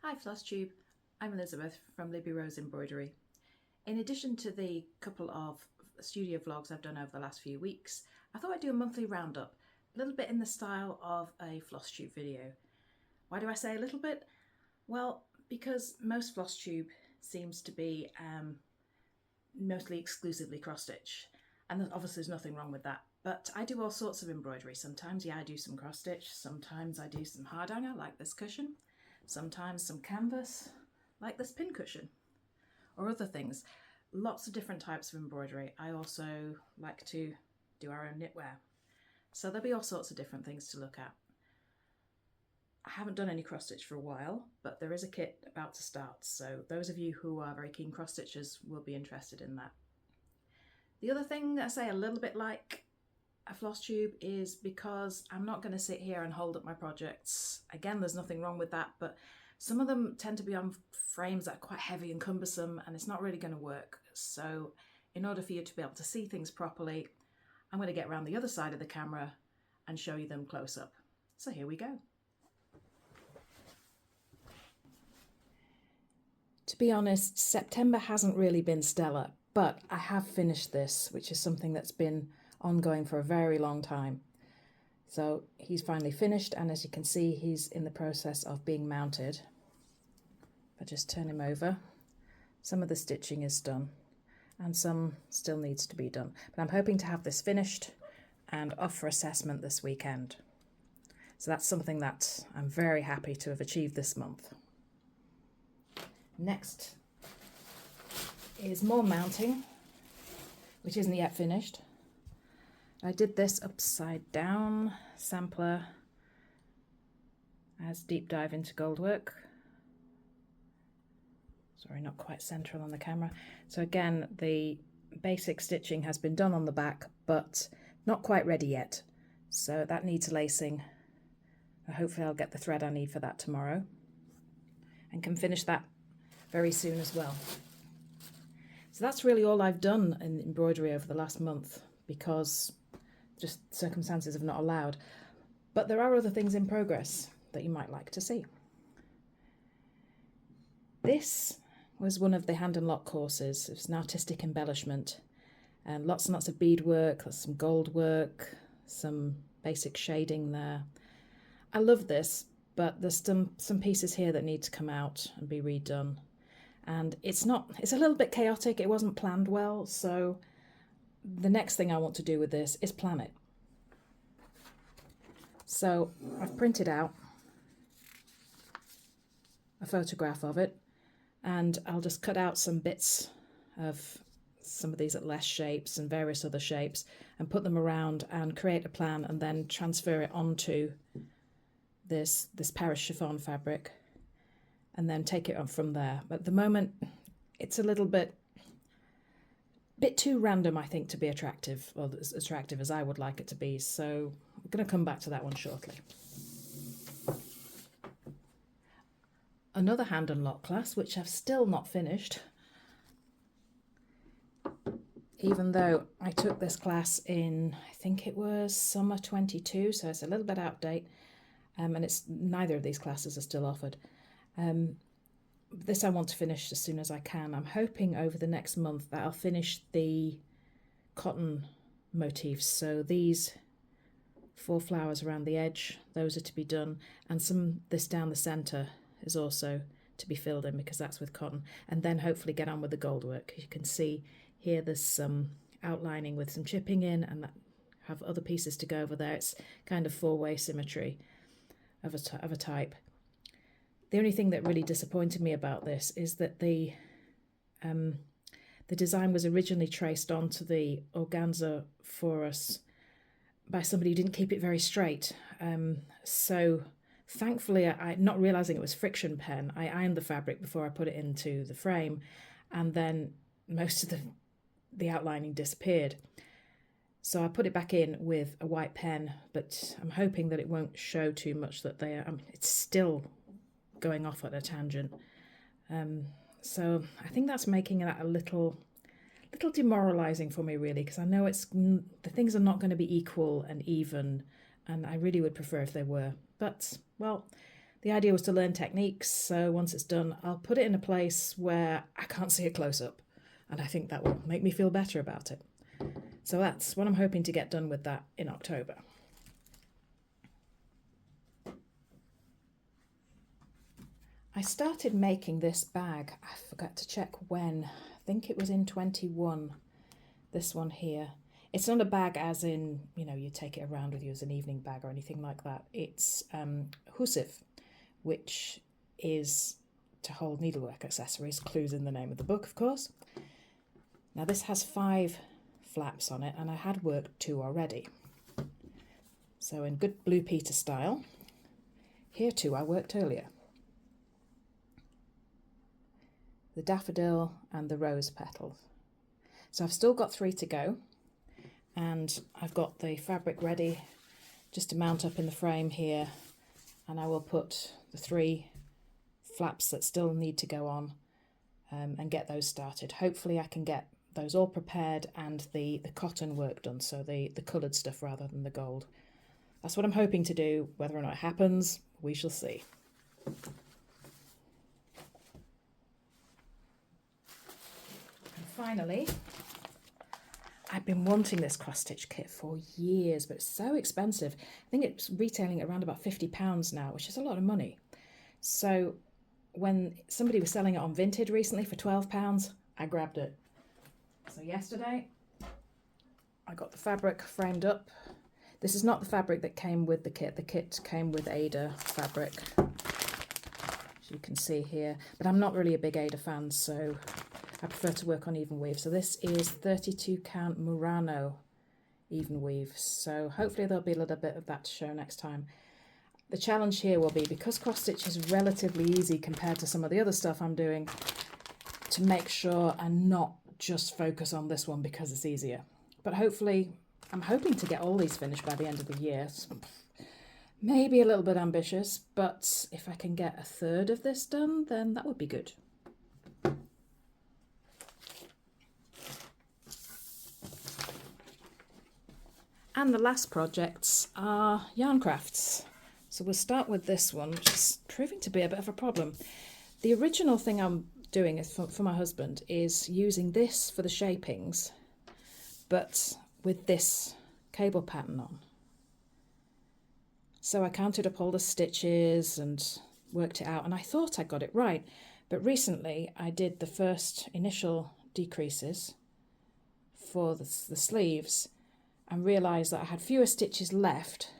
Hi Flosstube, I'm Elizabeth from Libby Rose Embroidery. In addition to the couple of studio vlogs I've done over the last few weeks, I thought I'd do a monthly roundup, a little bit in the style of a Flosstube video. Why do I say a little bit? Well, because most Flosstube seems to be mostly exclusively cross stitch, and obviously there's nothing wrong with that. But I do all sorts of embroidery. Sometimes, I do some cross stitch, sometimes I do some hardhanger like this cushion, sometimes some canvas like this pin cushion, or other things. Lots of different types of embroidery. I also like to do our own knitwear. So there'll be all sorts of different things to look at. I haven't done any cross stitch for a while, but there is a kit about to start, so those of you who are very keen cross stitchers will be interested in that. The other thing that I say a little bit like a Flosstube is because I'm not going to sit here and hold up my projects. Again, there's nothing wrong with that, but some of them tend to be on frames that are quite heavy and cumbersome, and it's not really going to work. So in order for you to be able to see things properly, I'm going to get around the other side of the camera and show you them close up. So here we go. To be honest, September hasn't really been stellar, but I have finished this, which is something that's been ongoing for a very long time. So he's finally finished, and as you can see, he's in the process of being mounted. If I just turn him over, some of the stitching is done and some still needs to be done. But I'm hoping to have this finished and off for assessment this weekend. So that's something that I'm very happy to have achieved this month. Next is more mounting, which isn't yet finished. I did this upside down sampler as deep dive into gold work. Sorry, not quite central on the camera. So again, the basic stitching has been done on the back, but not quite ready yet. So that needs lacing. Hopefully I'll get the thread I need for that tomorrow and can finish that very soon as well. So that's really all I've done in embroidery over the last month, because just circumstances have not allowed. But there are other things in progress that you might like to see. This was one of the hand and lock courses. It was an artistic embellishment, and lots of beadwork, some gold work, some basic shading there. I love this, but there's some pieces here that need to come out and be redone. And it's a little bit chaotic. It wasn't planned well, so the next thing I want to do with this is plan it. So I've printed out a photograph of it, and I'll just cut out some bits of some of these less shapes and various other shapes and put them around and create a plan, and then transfer it onto this Paris chiffon fabric and then take it on from there. But at the moment it's a little bit too random, I think, to be attractive, or as attractive as I would like it to be. So I'm going to come back to that one shortly. Another hand and lock class, which I've still not finished, even though I took this class in, I think it was summer 22, so it's a little bit out of date, and it's neither of these classes are still offered. This I want to finish as soon as I can. I'm hoping over the next month that I'll finish the cotton motifs. So these 4 flowers around the edge, those are to be done, and this down the centre is also to be filled in, because that's with cotton, and then hopefully get on with the gold work. You can see here there's some outlining with some chipping in, and that have other pieces to go over there. It's kind of 4-way symmetry of a type. The only thing that really disappointed me about this is that the design was originally traced onto the organza for us by somebody who didn't keep it very straight. So thankfully, not realising it was friction pen, I ironed the fabric before I put it into the frame, and then most of the outlining disappeared. So I put it back in with a white pen, but I'm hoping that it won't show too much that it's still going off at a tangent. So I think that's making that a little demoralizing for me, really, because I know the things are not going to be equal and even, and I really would prefer if they were. But, well, The idea was to learn techniques, so once it's done, I'll put it in a place where I can't see it close up, and I think that will make me feel better about it. So that's what I'm hoping to get done with that in October. I started making this bag, I forgot to check when, I think it was in 21, this one here. It's not a bag as in, you know, you take it around with you as an evening bag or anything like that. It's husiv, which is to hold needlework accessories, clues in the name of the book, of course. Now this has 5 flaps on it, and I had worked 2 already. So in good Blue Peter style, here too I worked earlier. The daffodil and the rose petals. So I've still got 3 to go, and I've got the fabric ready just to mount up in the frame here, and I will put the 3 flaps that still need to go on and get those started. Hopefully I can get those all prepared and the cotton work done, so the coloured stuff rather than the gold. That's what I'm hoping to do. Whether or not it happens, we shall see. Finally, I've been wanting this cross-stitch kit for years, but it's so expensive. I think it's retailing at around about £50 now, which is a lot of money. So when somebody was selling it on Vinted recently for £12, I grabbed it. So yesterday, I got the fabric framed up. This is not the fabric that came with the kit. The kit came with Ada fabric, as you can see here. But I'm not really a big Ada fan, so I prefer to work on even weave. So this is 32 count Murano even weave. So hopefully there'll be a little bit of that to show next time. The challenge here will be, because cross stitch is relatively easy compared to some of the other stuff I'm doing, to make sure and not just focus on this one because it's easier. But hopefully, I'm hoping to get all these finished by the end of the year. Maybe a little bit ambitious, but if I can get a third of this done, then that would be good. And the last projects are yarn crafts. So we'll start with this one, which is proving to be a bit of a problem. The original thing I'm doing is for my husband is using this for the shapings, but with this cable pattern on. So I counted up all the stitches and worked it out, and I thought I got it right. But recently I did the first initial decreases for the sleeves and realised that I had fewer stitches left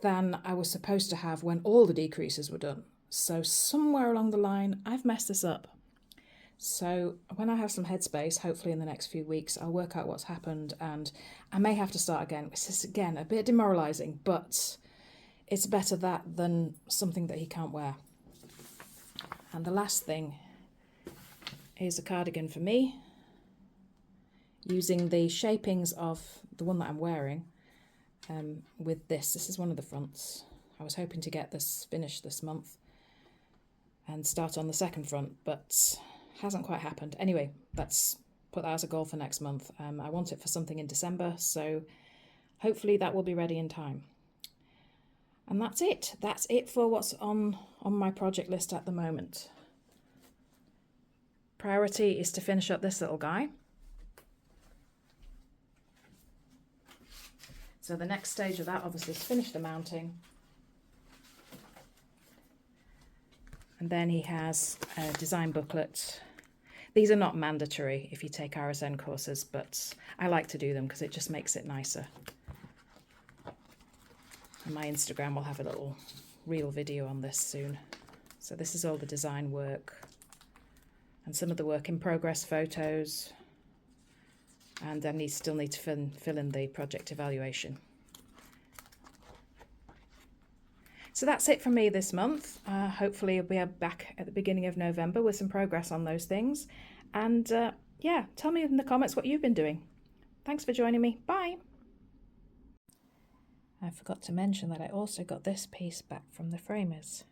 than I was supposed to have when all the decreases were done. So somewhere along the line, I've messed this up. So when I have some headspace, hopefully in the next few weeks, I'll work out what's happened, and I may have to start again. It's just, again, a bit demoralising, but it's better that than something that he can't wear. And the last thing is a cardigan for me, using the shapings of the one that I'm wearing with this. This is one of the fronts. I was hoping to get this finished this month and start on the second front, but hasn't quite happened. Anyway, let's put that as a goal for next month. I want it for something in December, so hopefully that will be ready in time. And that's it. That's it for what's on my project list at the moment. Priority is to finish up this little guy. So the next stage of that obviously is finish the mounting. And then he has a design booklet. These are not mandatory if you take RSN courses, but I like to do them because it just makes it nicer. And my Instagram will have a little reel video on this soon. So this is all the design work and some of the work in progress photos. And I still need to fill in the project evaluation. So that's it from me this month. Hopefully we'll be back at the beginning of November with some progress on those things. And yeah, tell me in the comments what you've been doing. Thanks for joining me. Bye. I forgot to mention that I also got this piece back from the framers.